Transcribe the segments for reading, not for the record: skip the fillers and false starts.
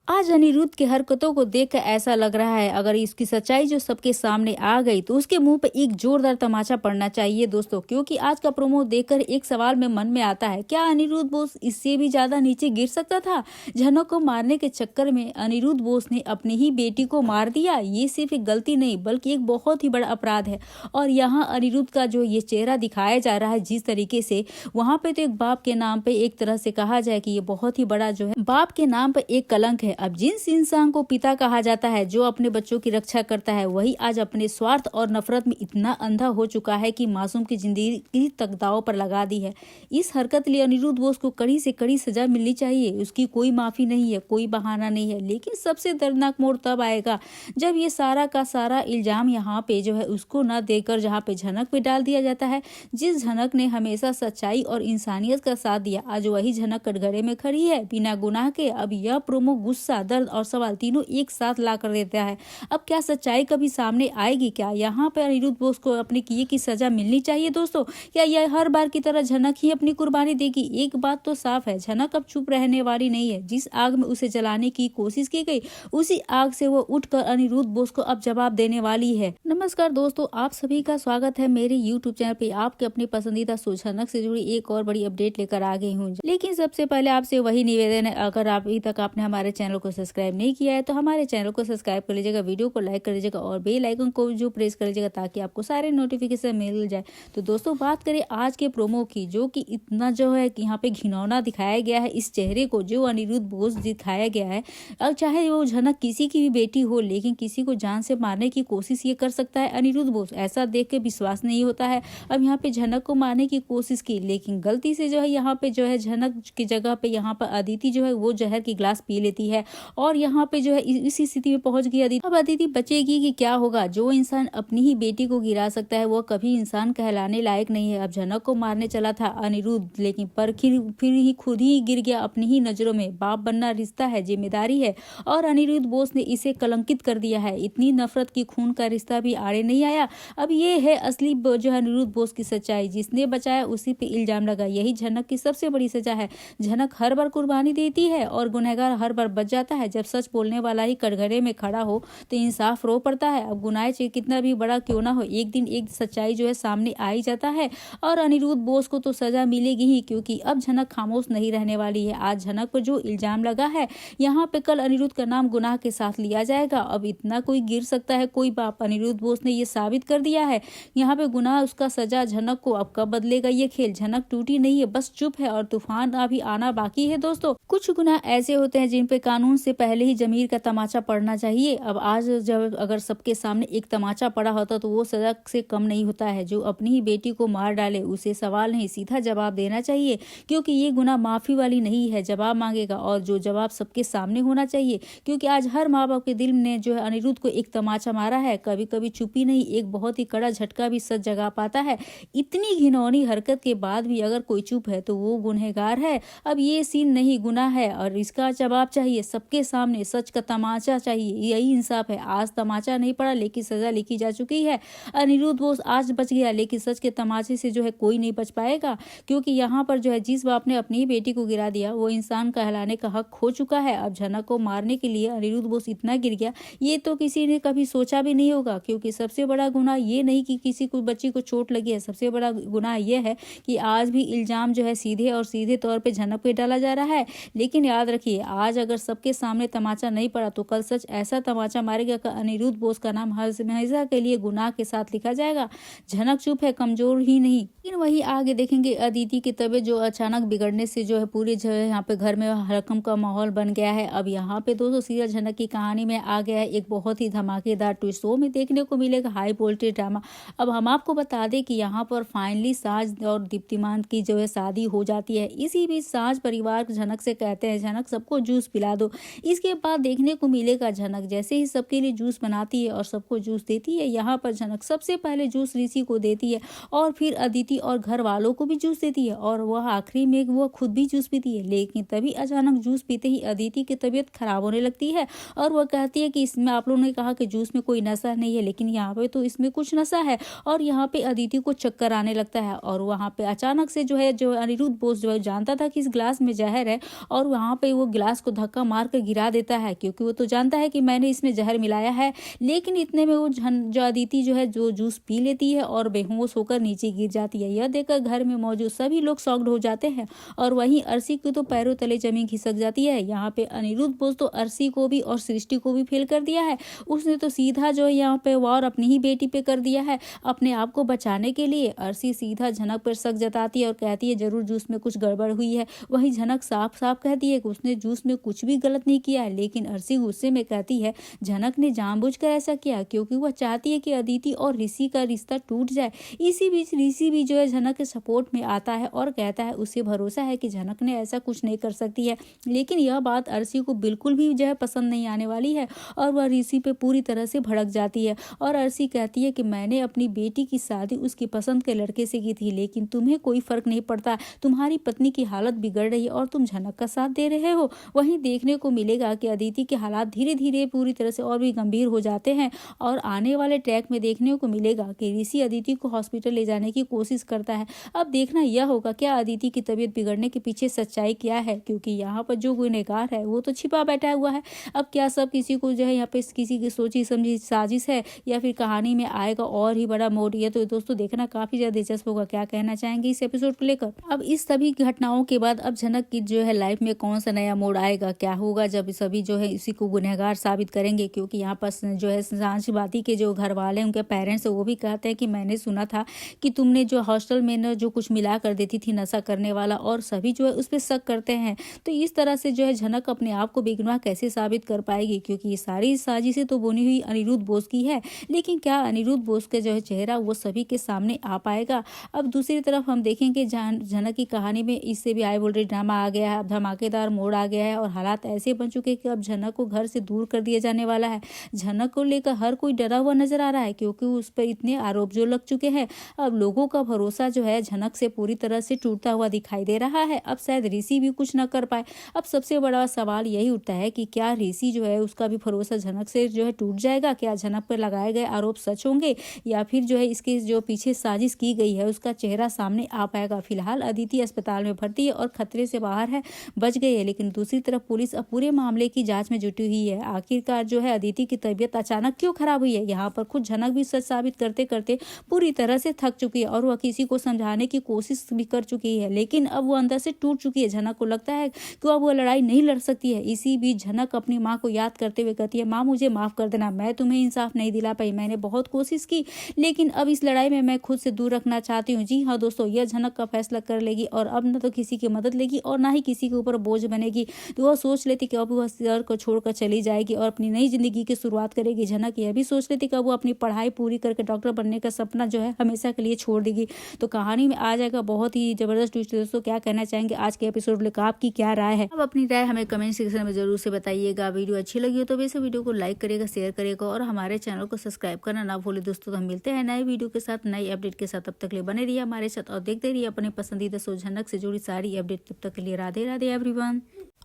आज अनिरुद्ध की हरकतों को देखकर ऐसा लग रहा है अगर इसकी सच्चाई जो सबके सामने आ गई तो उसके मुंह पे एक जोरदार तमाचा पड़ना चाहिए दोस्तों, क्योंकि आज का प्रोमो देखकर एक सवाल में मन में आता है, क्या अनिरुद्ध बोस इससे भी ज्यादा नीचे गिर सकता था? झनक को मारने के चक्कर में अनिरुद्ध बोस ने अपनी ही बेटी को मार दिया। ये सिर्फ एक गलती नहीं बल्कि एक बहुत ही बड़ा अपराध है। और यहाँ अनिरुद्ध का जो ये चेहरा दिखाया जा रहा है जिस तरीके से, वहां पे तो एक बाप के नाम पे एक तरह से कहा जाए कि ये बहुत ही बड़ा जो है बाप के नाम पे एक कलंक है। अब जिस इंसान को पिता कहा जाता है जो अपने बच्चों की रक्षा करता है, वही आज अपने स्वार्थ और नफरत में इतना अंधा हो चुका है कि मासूम की जिंदगी तक दांव पर लगा दी है। इस हरकत के लिए अनिरुद्ध बोस को कड़ी से कड़ी सजा मिलनी चाहिए। उसकी कोई माफी नहीं है, कोई बहाना नहीं है। लेकिन सबसे दर्दनाक मोड़ तब आएगा जब ये सारा का सारा इल्जाम यहाँ पे जो है उसको न देकर जहाँ पे झनक पे डाल दिया जाता है। जिस झनक ने हमेशा सच्चाई और इंसानियत का साथ दिया, आज वही झनक कटघरे में खड़ी है बिना गुनाह के। अब यह प्रोमो गुस्सा, दर्द और सवाल तीनों एक साथ ला कर देता है। अब क्या सच्चाई कभी सामने आएगी? क्या यहाँ पर अनिरुद्ध बोस को अपने किए की सजा मिलनी चाहिए दोस्तों? या यह हर बार की तरह झनक ही अपनी कुर्बानी देगी? एक बात तो साफ है, झनक अब चुप रहने वाली नहीं है। जिस आग में उसे जलाने की कोशिश की गई, उसी आग से वो उठकर अनिरुद्ध बोस को अब जवाब देने वाली है। नमस्कार दोस्तों, आप सभी का स्वागत है मेरे YouTube चैनल पे। आपके अपने पसंदीदा शो झनक से जुड़ी एक और बड़ी अपडेट लेकर आ गई हूँ। लेकिन सबसे पहले आपसे वही निवेदन है, अगर आप अभी तक आपने हमारे चैनल को सब्सक्राइब नहीं किया है तो हमारे चैनल को सब्सक्राइब कर लीजिएगा, वीडियो को लाइक कर लीजिएगा और बेल आइकन को जो प्रेस कर लीजिएगा ताकि आपको सारे नोटिफिकेशन मिल जाए। तो दोस्तों बात करें आज के प्रोमो की, जो कि इतना जो है कि यहाँ पे घिनौना दिखाया गया है इस चेहरे को जो अनिरुद्ध बोस दिखाया गया है। अब चाहे वो झनक किसी की भी बेटी हो, लेकिन किसी को जान से मारने की कोशिश ये कर सकता है अनिरुद्ध बोस? ऐसा देख के विश्वास नहीं होता है। अब यहाँ पे झनक को मारने की कोशिश की, लेकिन गलती से जो है यहाँ पे जो है झनक की जगह पे यहाँ पर अदिति जो है वो जहर की गिलास पी लेती है और यहाँ पे जो है इसी स्थिति में पहुंच गई अदिति। अब अदिति बचेगी कि क्या होगा? जो इंसान अपनी ही बेटी को गिरा सकता है वो कभी इंसान कहलाने लायक नहीं है। अब झनक को मारने चला था अनिरुद्ध, लेकिन पर फिर ही खुद ही गिर गया अपनी ही नजरों में। बाप बनना रिश्ता है, जिम्मेदारी है, और अनिरुद्ध बोस ने इसे कलंकित कर दिया है। इतनी नफरत की खून का रिश्ता भी आड़े नहीं आया। अब ये है असली जो है अनिरुद्ध बोस की सच्चाई। जिसने बचाया उसी पे इल्जाम लगा, यही झनक की सबसे बड़ी सजा है। झनक हर बार कुर्बानी देती है और गुनहगार हर बार बच जाता है। जब सच बोलने वाला ही कटघरे में खड़ा हो तो इंसाफ रो पड़ता है। अब गुनाह चाहे कितना भी बड़ा क्यों ना हो, एक दिन एक सच्चाई जो है सामने आ ही जाता है और अनिरुद्ध बोस को तो सजा मिलेगी ही, क्योंकि अब झनक खामोश नहीं रहने वाली है। आज झनक पर जो इल्जाम लगा है यहाँ पे कल अनिरुद्ध का नाम गुनाह के साथ लिया जाएगा। अब इतना कोई गिर सकता है? कोई बाप? अनिरुद्ध बोस ने ये साबित कर दिया है। यहाँ पे गुनाह उसका सजा झनक को। अब कब बदलेगा ये खेल? झनक टूटी नहीं है, बस चुप है और तूफान अभी आना बाकी है दोस्तों। कुछ गुनाह ऐसे होते हैं जिन पे कानून से पहले ही जमीर का तमाचा पड़ना चाहिए। अब आज जब अगर सबके सामने एक तमाचा पड़ा होता तो वो सजा से कम नहीं होता है। जो अपनी ही बेटी को मार डाले उसे सवाल नहीं सीधा जवाब देना चाहिए, क्योंकि ये गुनाह माफी वाली नहीं है, जवाब मांगेगा और जो जवाब सबके सामने होना चाहिए। क्योंकि आज हर माँ बाप के दिल ने जो है अनिरुद्ध को एक तमाचा मारा है। कभी कभी चुपी नहीं, एक बहुत ही कड़ा झटका भी सच जगा पाता है। इतनी घिनौनी हरकत के बाद भी अगर कोई चुप है तो वो गुनहगार है। अब ये सीन नहीं, गुनाह है और इसका जवाब चाहिए सबके सामने। सच का तमाचा चाहिए, यही इंसाफ है। आज तमाचा नहीं पड़ा लेकिन सजा लिखी जा चुकी है। अनिरुद्ध बोस आज बच गया, लेकिन सच के तमाचे से जो है कोई नहीं बच पाएगा, क्योंकि यहाँ पर जो है जिस बाप ने अपनी बेटी को गिरा दिया वो इंसान कहलाने का हक खो चुका है। अब झनक को मारने के लिए अनिरुद्ध बोस इतना गिर गया, ये तो किसी ने कभी सोचा भी नहीं होगा। क्योंकि सबसे बड़ा गुनाह ये नहीं कि किसी को बच्ची को चोट लगी है, सबसे बड़ा गुनाह यह है कि आज भी इल्जाम जो है सीधे तौर पे झनक पे डाला जा रहा है। लेकिन याद रखिए, आज अगर सबके सामने तमाचा नहीं पड़ा तो कल सच ऐसा तमाचा मारेगा कि अनिरुद्ध बोस का नाम हमेशा के लिए गुनाह के साथ लिखा जाएगा। झनक चुप है, कमजोर ही नहीं। लेकिन वही आगे देखेंगे अदिति की तबीयत जो अचानक बिगड़ने से जो है पूरे जो है यहाँ पे घर में हड़कंप का माहौल बन गया है। अब यहाँ पे दोस्तों सीरियल झनक की कहानी में आ गया है एक बहुत ही धमाकेदार ट्विस्ट। शो में देखने को मिलेगा हाई वोल्टेज ड्रामा। अब हम आपको बता दें कि यहाँ पर फाइनली साज और दीप्तिमान की जो है शादी हो जाती है। इसी बीच साज परिवार झनक से कहते हैं झनक सबको जूस पिला दो। इसके बाद देखने को मिलेगा झनक जैसे ही सबके लिए जूस बनाती है और सबको जूस देती है। यहाँ पर झनक सबसे पहले जूस ऋषि को देती है और फिर अदिति और घर वालों को भी जूस देती है और वह आखिरी में वो खुद भी जूस पीती है। लेकिन तभी अचानक जूस पीते ही अदिति की तबीयत खराब होने लगती है और वह कहती है कि इसमें आप लोगों ने कहा कि जूस में कोई नशा नहीं है, लेकिन यहाँ पे तो इसमें कुछ नशा है। और यहाँ पे अदिति को चक्कर आने लगता है और वहाँ पे अचानक से जो अनिरुद्ध बोस जो है जानता था कि इस गिलास में जहर है और वहाँ पे वो गिलास को धक्का मारकर गिरा देता है, क्योंकि वो तो जानता है कि मैंने इसमें जहर मिलाया है। लेकिन इतने में वो जो अदिति जो है जो जूस पी लेती है और बेहोश होकर नीचे गिर जाती है। यह देखकर घर में मौजूद सभी लोग शॉक्ड हो जाते हैं और वहीं अर्शी की तो पैरों तले जमीन खिसक जाती है। यहाँ पे अनिरुद्ध बोस तो अर्शी को भी और सृष्टि को भी फेल कर दिया है। उसने तो सीधा जो है यहाँ पे वार अपनी ही बेटी पे कर दिया है अपने आप को बचाने के लिए। अर्शी सीधा झनक पर शक जताती है और कहती है जरूर जूस में कुछ गड़बड़ हुई है। वहीं झनक साफ साफ कहती है कि उसने जूस में कुछ भी गलत नहीं किया है। लेकिन अर्शी गुस्से में कहती है झनक ने जानबूझकर ऐसा किया क्योंकि वह चाहती है कि अदिति और ऋषि का रिश्ता टूट जाए। इसी बीच ऋषि भी जो है झनक के सपोर्ट में आता है और कहता है उसे भरोसा है कि झनक ने ऐसा कुछ नहीं कर सकती है। लेकिन यह बात अर्शी को बिल्कुल भी जो है पसंद नहीं आने वाली है और वह ऋषि पे पूरी तरह से भड़क जाती है। और अर्शी कहती है कि मैंने अपनी बेटी की शादी उसकी पसंद के लड़के से की थी, लेकिन तुम्हें कोई फर्क नहीं पड़ता। तुम्हारी पत्नी की हालत बिगड़ रही है और तुम झनक का साथ दे रहे हो। वहीं देखने को मिलेगा कि अदिति के हालात धीरे धीरे पूरी तरह से और भी गंभीर हो जाते हैं और आने वाले ट्रैक में देखने को मिलेगा कि ऋषि अदिति को हॉस्पिटल ले जाने की कोशिश करता है। अब देखना यह होगा क्या अदिति की तबीयत बिगड़ने के पीछे सच्चाई क्या है, क्योंकि यहाँ पर जो गुनहगार है वो तो छिपा बैठा हुआ है। अब क्या सब किसी को जो है यहाँ पे किसी की सोची समझी साजिश है या फिर कहानी में आएगा और ही बड़ा मोड़। ये तो दोस्तों देखना काफी ज्यादा दिलचस्प होगा। क्या कहना चाहेंगे इस एपिसोड को लेकर? अब इस सभी घटनाओं के बाद अब झनक की जो है लाइफ में कौन सा नया मोड़ आएगा, क्या होगा जब सभी जो है इसी को गुनहगार साबित करेंगे? क्योंकि यहाँ पर जो है सांचबाती के जो घर वाले उनके पेरेंट्स वो भी कहते हैं कि मैंने सुना था कि तुमने जो हॉस्टल में न जो कुछ मिला कर देती थी नशा करने वाला, और सभी जो है उस पर शक करते हैं। तो इस तरह से जो है झनक अपने आप को बेगुनाह कैसे साबित कर पाएगी, क्योंकि ये सारी साजिशें तो बुनी हुई अनिरुद्ध बोस की है। लेकिन क्या अनिरुद्ध बोस का जो है चेहरा वो सभी के सामने आ पाएगा? अब दूसरी तरफ हम देखेंगे झनक की कहानी में इससे भी हाई वोल्टेज ड्रामा आ गया है। अब धमाकेदार मोड़ आ गया है और हालात ऐसे बन चुके हैं कि अब झनक को घर से दूर कर दिया जाने वाला है। झनक को लेकर हर कोई डरा हुआ नजर आ रहा है क्योंकि उस पर इतने आरोप जो लग चुके हैं। अब लोगों का भरोसा जो है झनक से पूरी तरह से टूटता हुआ दिखाई दे रहा है। अब शायद ऋषि भी कुछ न कर पाए। अब सबसे बड़ा सवाल यही उठता है कि क्या ऋषि जो है उसका भी भरोसा झनक से जो है टूट जाएगा? क्या झनक पर लगाए गए आरोप सच होंगे या फिर जो है इसके जो पीछे साजिश की गई है उसका चेहरा सामने आ पाएगा? फिलहाल अदिति अस्पताल में भर्ती है और खतरे से बाहर है, बच गई है। लेकिन दूसरी तरफ पुलिस अब पूरे मामले की जांच में जुटी हुई है। आखिरकार जो है अदिति की तबीयत अचानक क्यों खराब हुई है? यहाँ पर खुद झनक भी सच साबित करते करते पूरी तरह से थक चुकी है और वह किसी को समझाने की कोशिश भी कर चुकी है, लेकिन अब वो अंदर से टूट चुकी है। झनक को लगता है कि अब वो लड़ाई नहीं लड़ सकती है। इसी बीच झनक अपनी माँ को याद करते हुए कहती है, माँ मुझे माफ कर देना, मैं तुम्हें इंसाफ नहीं दिला पाई, मैंने बहुत कोशिश की, लेकिन अब इस लड़ाई में मैं खुद से दूर रखना चाहती हूँ। जी हाँ दोस्तों, यह झनक का फैसला कर लेगी और अब न तो किसी की मदद लेगी और ना ही किसी के ऊपर बोझ बनेगी। तो वह सोच लेती कि अब वह शहर को छोड़कर चली जाएगी और अपनी नई जिंदगी की शुरुआत करेगी। झनक यह भी सोच लेती कि अब वो अपनी पढ़ाई पूरी करके डॉक्टर बनने का सपना जो है हमेशा के लिए छोड़ देगी। तो कहानी में आ जाएगा बहुत ही जबरदस्त ट्विस्ट। दोस्तों क्या कहना चाहेंगे आज के एपिसोड लेकर? आपकी क्या राय है? अब अपनी राय हमें कमेंट सेक्शन में जरूर से बताइएगा। वीडियो अच्छी लगी हो तो वैसे वीडियो को लाइक करेगा, शेयर करेगा और हमारे चैनल को सब्सक्राइब करना ना भूले। दोस्तों तो हम मिलते हैं नए वीडियो के साथ, नई अपडेट के साथ। तब तक के लिए बने रहिए हमारे साथ और देखते रहिए अपने पसंदीदा शो झनक से जुड़ी सारी अपडेट। तब तक के लिए राधे राधे एवरीवन।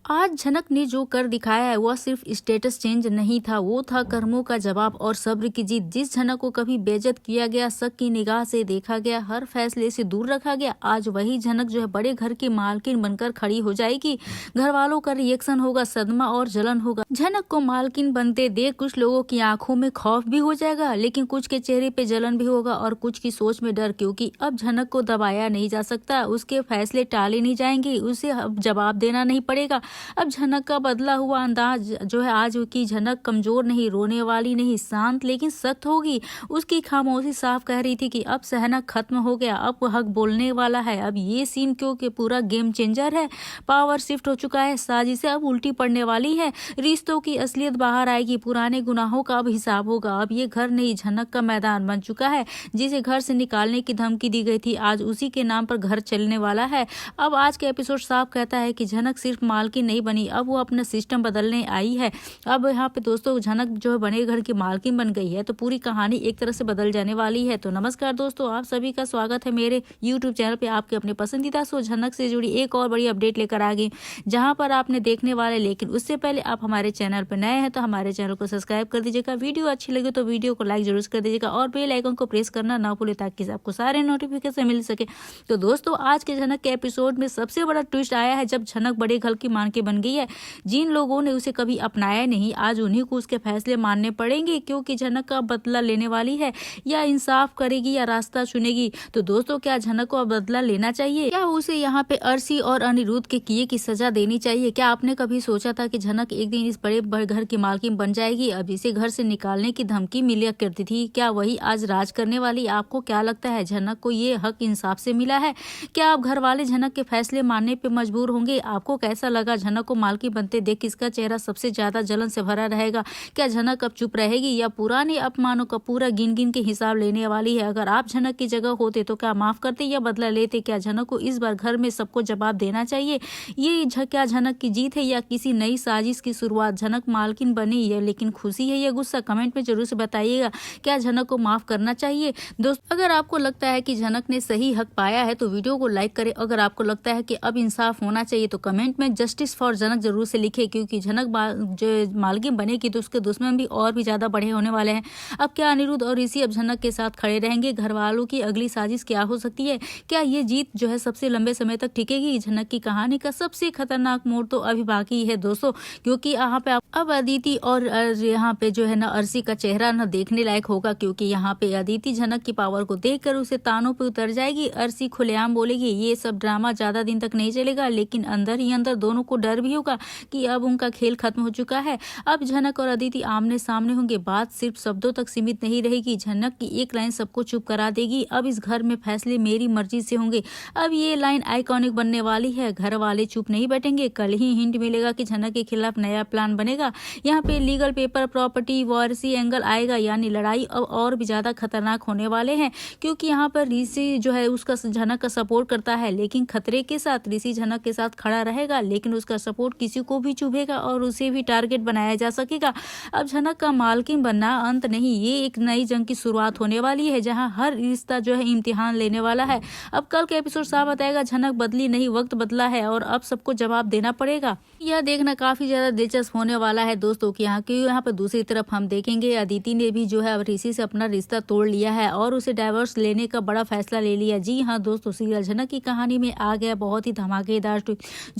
आज झनक ने जो कर दिखाया है वह सिर्फ स्टेटस चेंज नहीं था, वो था कर्मों का जवाब और सब्र की जीत। जिस झनक को कभी बेइज्जत किया गया, शक की निगाह से देखा गया, हर फैसले से दूर रखा गया, आज वही झनक जो है बड़े घर की मालकिन बनकर खड़ी हो जाएगी। घर वालों का रिएक्शन होगा सदमा और जलन होगा। झनक को मालकिन बनते देख कुछ लोगों की आंखों में खौफ भी हो जाएगा, लेकिन कुछ के चेहरे पे जलन भी होगा और कुछ की सोच में डर, क्योंकि अब झनक को दबाया नहीं जा सकता, उसके फैसले टाले नहीं जाएंगे, उसे अब जवाब देना नहीं पड़ेगा। अब झनक का बदला हुआ अंदाज जो है आज की झनक कमजोर नहीं, रोने वाली नहीं, शांत लेकिन सख्त होगी। उसकी खामोशी साफ कह रही थी कि अब सहना खत्म हो गया, अब हक बोलने वाला है। अब ये सीन क्योंकि पूरा गेम चेंजर है, पावर शिफ्ट हो चुका है, साजिशें अब उल्टी पड़ने वाली है, रिश्तों की असलियत बाहर आएगी, पुराने गुनाहों का अब हिसाब होगा। अब ये घर नहीं झनक का मैदान बन चुका है। जिसे घर से निकालने की धमकी दी गई थी आज उसी के नाम पर घर चलने वाला है। अब आज का एपिसोड साफ कहता है कि झनक सिर्फ मालकिन नहीं बनी, अब वो अपना सिस्टम बदलने आई है। अब यहाँ पे दोस्तों झनक जो है बने घर की मालकिन बन गई है, तो पूरी कहानी एक तरह से बदल जाने वाली है। तो नमस्कार दोस्तों, आप सभी का स्वागत है मेरे YouTube चैनल पे। आपके अपने पसंदीदा शो झनक से जुड़ी एक और बड़ी अपडेट लेकर आ गई, जहाँ पर आपने देखने वाले, लेकिन उससे पहले आप हमारे चैनल पर नए हैं तो हमारे चैनल को सब्सक्राइब कर दीजिएगा। वीडियो अच्छी लगे तो वीडियो को लाइक जरूर कर दीजिएगा और बेल आइकन को प्रेस करना ना भूले ताकि आपको सारे नोटिफिकेशन मिल सके। तो दोस्तों आज के झनक के एपिसोड में सबसे बड़ा ट्विस्ट आया है जब झनक बड़े घर की मालकिन के बन गई है। जिन लोगों ने उसे कभी अपनाया नहीं, आज उन्हीं को उसके फैसले मानने पड़ेंगे, क्योंकि झनक का बदला लेने वाली है। या इंसाफ करेगी या रास्ता चुनेगी। तो दोस्तों, क्या झनक को अब बदला लेना चाहिए? क्या उसे यहाँ पे अर्शी और अनिरुद्ध के किए की सजा देनी चाहिए? क्या आपने कभी सोचा था कि झनक एक दिन इस बड़े घर की मालकिन बन जाएगी? अब इसे घर से निकालने की धमकी मिला करती थी, क्या वही आज राज करने वाली? आपको क्या लगता है, झनक को ये हक इंसाफ से मिला है? क्या अब घर वाले झनक के फैसले मानने पे मजबूर होंगे? आपको कैसा लगा? झनक को मालकिन बनते देख किसका चेहरा सबसे ज्यादा जलन से भरा रहेगा? क्या झनक अब चुप रहेगी या पुराने अपमानों का पूरा गिन गिन के हिसाब लेने वाली है? अगर आप झनक की जगह होते तो क्या माफ करते या बदला लेते? क्या झनक को इस बार घर में सबको जवाब देना चाहिए? ये क्या झनक की जीत है या किसी नई साजिश की शुरुआत? झनक मालकिन बनी है, लेकिन खुशी है या गुस्सा? कमेंट में जरूर से बताइएगा। क्या झनक को माफ करना चाहिए? दोस्तों, अगर आपको लगता है कि झनक ने सही हक पाया है तो वीडियो को लाइक करें। अगर आपको लगता है कि अब इंसाफ होना चाहिए तो कमेंट में जस्टिस फॉर झनक जरूर से लिखे, क्योंकि झनक जो मालकिन बनेगी तो उसके दुश्मन भी और भी ज्यादा बड़े होने वाले हैं। अब क्या अनिरुद्ध और ऋषि अब झनक के साथ खड़े रहेंगे? घर वालों की अगली साजिश क्या हो सकती है? क्या ये जीत जो है सबसे लंबे समय तक टिकेगी? झनक की कहानी का सबसे खतरनाक मोड़ तो अभी बाकी है दोस्तों, क्योंकि यहाँ पे अब अदिति और यहाँ पे जो है ना अर्शी का चेहरा ना देखने लायक होगा, क्योंकि यहाँ पे अदिति झनक की पावर को देखकर उसे तानों पे उतर जाएगी। अर्शी खुलेआम बोलेगी ये सब ड्रामा ज्यादा दिन तक नहीं चलेगा, लेकिन अंदर ही अंदर दोनों को डर भी होगा कि अब उनका खेल खत्म हो चुका है। अब झनक और अदिति आमने सामने होंगे। बात सिर्फ शब्दों तक सीमित नहीं रहेगी। झनक की एक लाइन सबको चुप करा देगी, अब इस घर में फैसले मेरी मर्जी से होंगे। अब ये लाइन आइकॉनिक बनने वाली है। घर वाले चुप नहीं बैठेंगे। कल ही हिंट मिलेगा कि झनक के खिलाफ नया प्लान बनेगा। यहाँ पे legal paper, property, Warsi angle आएगा, यानी लड़ाई अब और भी ज्यादा खतरनाक होने वाले हैं, क्योंकि यहाँ पर ऋषि जो है उसका झनक का सपोर्ट करता है, लेकिन खतरे के साथ ऋषि झनक के साथ खड़ा रहेगा, लेकिन उसका सपोर्ट किसी को भी चुभेगा और उसे भी टारगेट बनाया जा सकेगा। अब झनक का मालकिन बनना अंत नहीं, ये एक नई जंग की शुरुआत होने वाली है, जहाँ हर रिश्ता जो है इम्तिहान लेने वाला है। अब कल का एपिसोड साफ बताएगा झनक बदली नहीं, वक्त बदला है और अब सबको जवाब देना पड़ेगा। यह देखना काफी ज्यादा दिलचस्प होने वाला है दोस्तों कि यहाँ पर दूसरी तरफ हम देखेंगे अदिति ने भी जो है अब ऋषि से अपना रिश्ता तोड़ लिया है और उसे डाइवोर्स लेने का बड़ा फैसला ले लिया। जी हाँ दोस्तों, सीरियल झनक की कहानी में आ गया बहुत ही धमाकेदार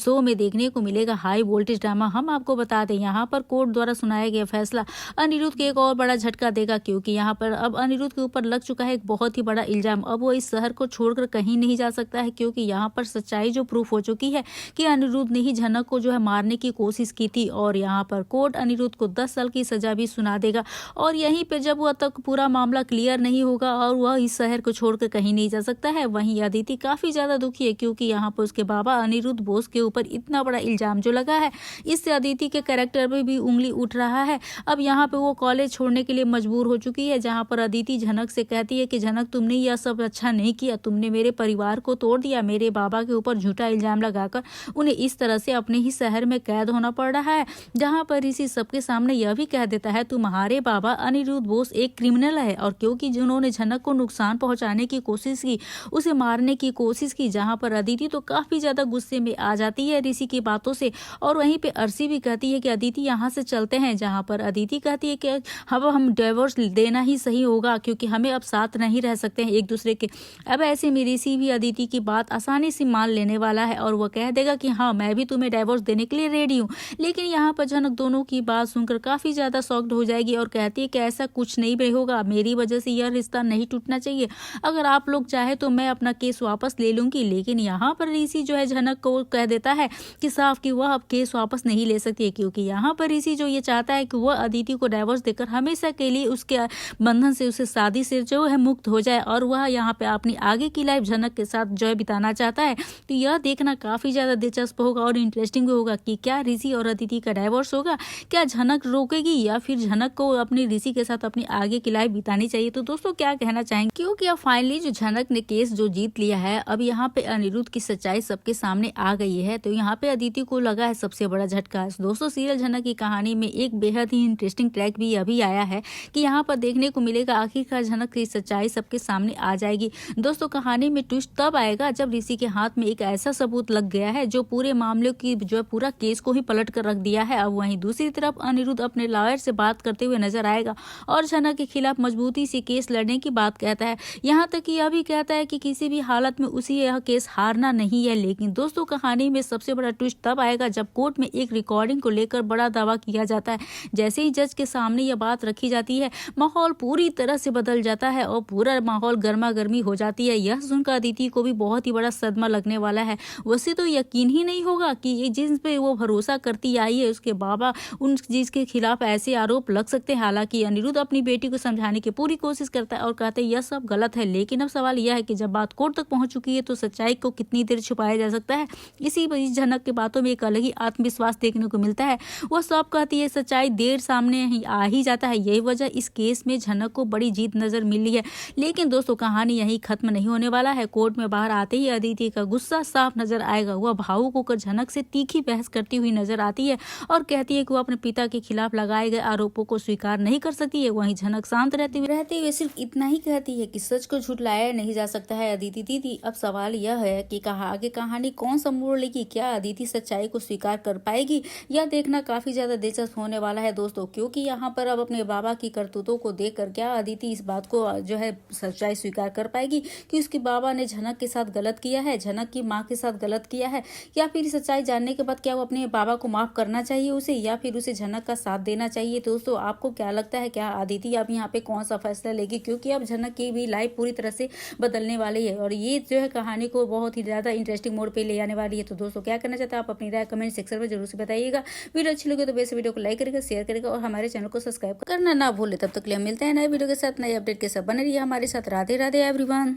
शो में देखने को मिलेगा हाई वोल्टेज ड्रामा। हम आपको बता दें, यहाँ पर कोर्ट द्वारा सुनाया गया फैसला अनिरुद्ध के एक और बड़ा झटका देगा, क्योंकि यहाँ पर अब अनिरुद्ध के ऊपर लग चुका है एक बहुत ही बड़ा इल्जाम। अब वो इस शहर को छोड़कर कहीं नहीं जा सकता है, क्योंकि यहाँ पर सच्चाई जो प्रूफ हो चुकी है कि अनिरुद्ध ने ही झनक को जो है मारने की कोशिश की थी। और यहाँ पर कोर्ट अनिरुद्ध को 10 साल की सजा भी सुना देगा। और यहीं पे जब वह तक पूरा मामला क्लियर नहीं होगा और वह इस शहर को छोड़कर कहीं नहीं जा सकता है। वहीं अदिति काफी ज्यादा दुखी है, क्योंकि यहाँ पर उसके बाबा अनिरुद्ध बोस के ऊपर इतना बड़ा इल्जाम जो लगा है, इससे अदिति के कैरेक्टर पे भी उंगली उठ रहा है। अब यहाँ पे वो कॉलेज छोड़ने के लिए मजबूर हो चुकी है, जहाँ पर अदिति झनक से कहती है कि झनक, तुमने यह सब अच्छा नहीं किया, तुमने मेरे परिवार को तोड़ दिया, मेरे बाबा के ऊपर झूठा इल्जाम लगाकर उन्हें इस तरह से अपने ही शहर में कैद होना पड़ रहा है। जहाँ पर ऋषि सबके सामने यह भी कह देता है तुम्हारे बाबा अनिरुद्ध बोस एक क्रिमिनल है, और क्योंकि जिन्होंने झनक को नुकसान पहुंचाने की कोशिश की, उसे मारने की कोशिश की। जहाँ पर अदिति तो काफी ज्यादा गुस्से में आ जाती है ऋषि की बातों से, और वहीं पे अर्शी भी कहती है कि अदिति यहाँ से चलते हैं। जहाँ पर अदिति कहती है कि अब हम डिवोर्स देना ही सही होगा, क्योंकि हमें अब साथ नहीं रह सकते हैं एक दूसरे के। अब ऐसे में ऋषि भी अदिति की बात आसानी से मान लेने वाला है और वह कह देगा कि हाँ, मैं भी तुम्हें डिवोर्स देने के लिए रेडी हूँ। लेकिन यहाँ पर झनक दोनों की बात सुनकर काफी ज्यादा शॉक्ड हो जाएगी और कहती है कि ऐसा कुछ नहीं भी होगा, मेरी वजह से यह रिश्ता नहीं टूटना चाहिए। अगर आप लोग चाहे तो मैं अपना केस वापस ले लूंगी। लेकिन यहाँ पर ऋषि जो है झनक को कह देता है कि साफ कि वह अब केस वापस नहीं ले सकती है, क्योंकि यहाँ पर ऋषि जो ये चाहता है कि वह अदिति को डिवोर्स देकर हमेशा के लिए उसके बंधन से, उसे शादी से जो है मुक्त हो जाए, और वह यहाँ पे अपनी आगे की लाइफ झनक के साथ जो है बिताना चाहता है। तो यह देखना काफी ज्यादा दिलचस्प होगा और इंटरेस्टिंग भी होगा कि क्या ऋषि और अदिति का डिवोर्स होगा, क्या झनक रोकेगी या फिर झनक को अपनी ऋषि के साथ अपनी आगे की लाइफ बितानी चाहिए। तो दोस्तों क्या कहना चाहेंगे, क्योंकि अब फाइनली जो झनक ने केस जो जीत लिया है, अब यहाँ पे अनिरुद्ध की सच्चाई सबके सामने आ गई है। तो यहाँ पे अदिति को लगा है सबसे बड़ा झटका। दोस्तों सीरियल झनक की कहानी में एक बेहद ही इंटरेस्टिंग ट्रैक भी अभी आया है कि यहाँ पर देखने को मिलेगा आखिरकार झनक की सच्चाई सबके सामने आ जाएगी। दोस्तों कहानी में ट्विस्ट तब आएगा जब ऋषि के हाथ में एक ऐसा सबूत लग गया है जो पूरे मामले की जो है पूरा केस को ही पलट कर रख दिया है। अब वहीं दूसरी तरफ अनिरुद्ध अपने लॉयर से बात करते हुए नजर आएगा और झनक के खिलाफ मजबूती से केस लड़ने की बात कहता है। यहाँ तक कि यह भी कहता है कि किसी भी हालत में उसे यह केस हारना नहीं है। लेकिन दोस्तों कहानी में सबसे बड़ा ट्विस्ट ट्विस्ट तब आएगा जब कोर्ट में एक रिकॉर्डिंग को लेकर बड़ा दावा किया जाता है। जैसे ही जज के सामने यह बात रखी जाती है, माहौल पूरी तरह से बदल जाता है और पूरा माहौल गर्मा गर्मी हो जाती है। यह सुनकर अदिति को भी बहुत ही बड़ा सदमा लगने वाला है। वैसे तो यकीन ही नहीं होगा कि ये जिस पे वो भरोसा करती आई है उसके बाबा उन चीज के खिलाफ ऐसे आरोप लग सकते हैं। हालांकि अनिरुद्ध अपनी बेटी को समझाने की पूरी कोशिश करता है और कहते हैं यह सब गलत है, लेकिन अब सवाल यह है कि जब बात कोर्ट तक पहुंच चुकी है तो सच्चाई को कितनी देर छुपाया जा सकता है। इसी बीच झनक की बातों में एक अलग ही आत्मविश्वास देखने को मिलता है। वह सब कहती है सच्चाई देर सामने ही आ ही जाता है। यही वजह इस केस में झनक को बड़ी जीत नजर मिली है। लेकिन दोस्तों कहानी यही खत्म नहीं होने वाला है। कोर्ट में बाहर आते ही अदिति का गुस्सा साफ नजर आएगा। वह भावुक होकर झनक से तीखी बहस करती हुई नजर आती है और कहती है कि वो अपने पिता के खिलाफ लगाए गए आरोपों को स्वीकार नहीं कर सकती है। वहीं झनक शांत रहते हुए सिर्फ इतना ही कहती है कि सच को झुठलाया नहीं जा सकता है। अदिति दीदी, अब सवाल यह है कि आगे कहानी कौन सा मोड़ लेगी। क्या अदिति सच्चाई को स्वीकार कर पाएगी? यह देखना काफी ज्यादा दिलचस्प होने वाला है दोस्तों, क्योंकि यहाँ पर अब अपने बाबा की करतूतों को देखकर क्या अदिति इस बात को जो है सच्चाई स्वीकार कर पाएगी कि उसके बाबा ने झनक के साथ गलत किया है, झनक की माँ के साथ गलत किया है, या फिर सच्चाई जानने के बाद क्या वो अपने बाबा को माफ करना चाहिए उसे, या फिर उसे झनक का साथ देना चाहिए। दोस्तों आपको क्या लगता है, क्या अदिति अब यहाँ पे कौन सा फैसला लेगी? क्योंकि अब झनक की भी लाइफ पूरी तरह से बदलने वाली है और ये जो है कहानी को बहुत ही ज्यादा इंटरेस्टिंग मोड पे ले आने वाली है। तो दोस्तों क्या करना चाहते हैं आप अपनी राय कमेंट सेक्शन में जरूर से बताइएगा। वीडियो अच्छी लगे तो बेस वीडियो को लाइक करेगा, शेयर करेगा और हमारे चैनल को सब्सक्राइब करना ना भूले। तब तक के लिए मिलते हैं नए वीडियो के साथ, नए अपडेट के साथ। बने रहिए हमारे साथ। राधे राधे एवरीवन।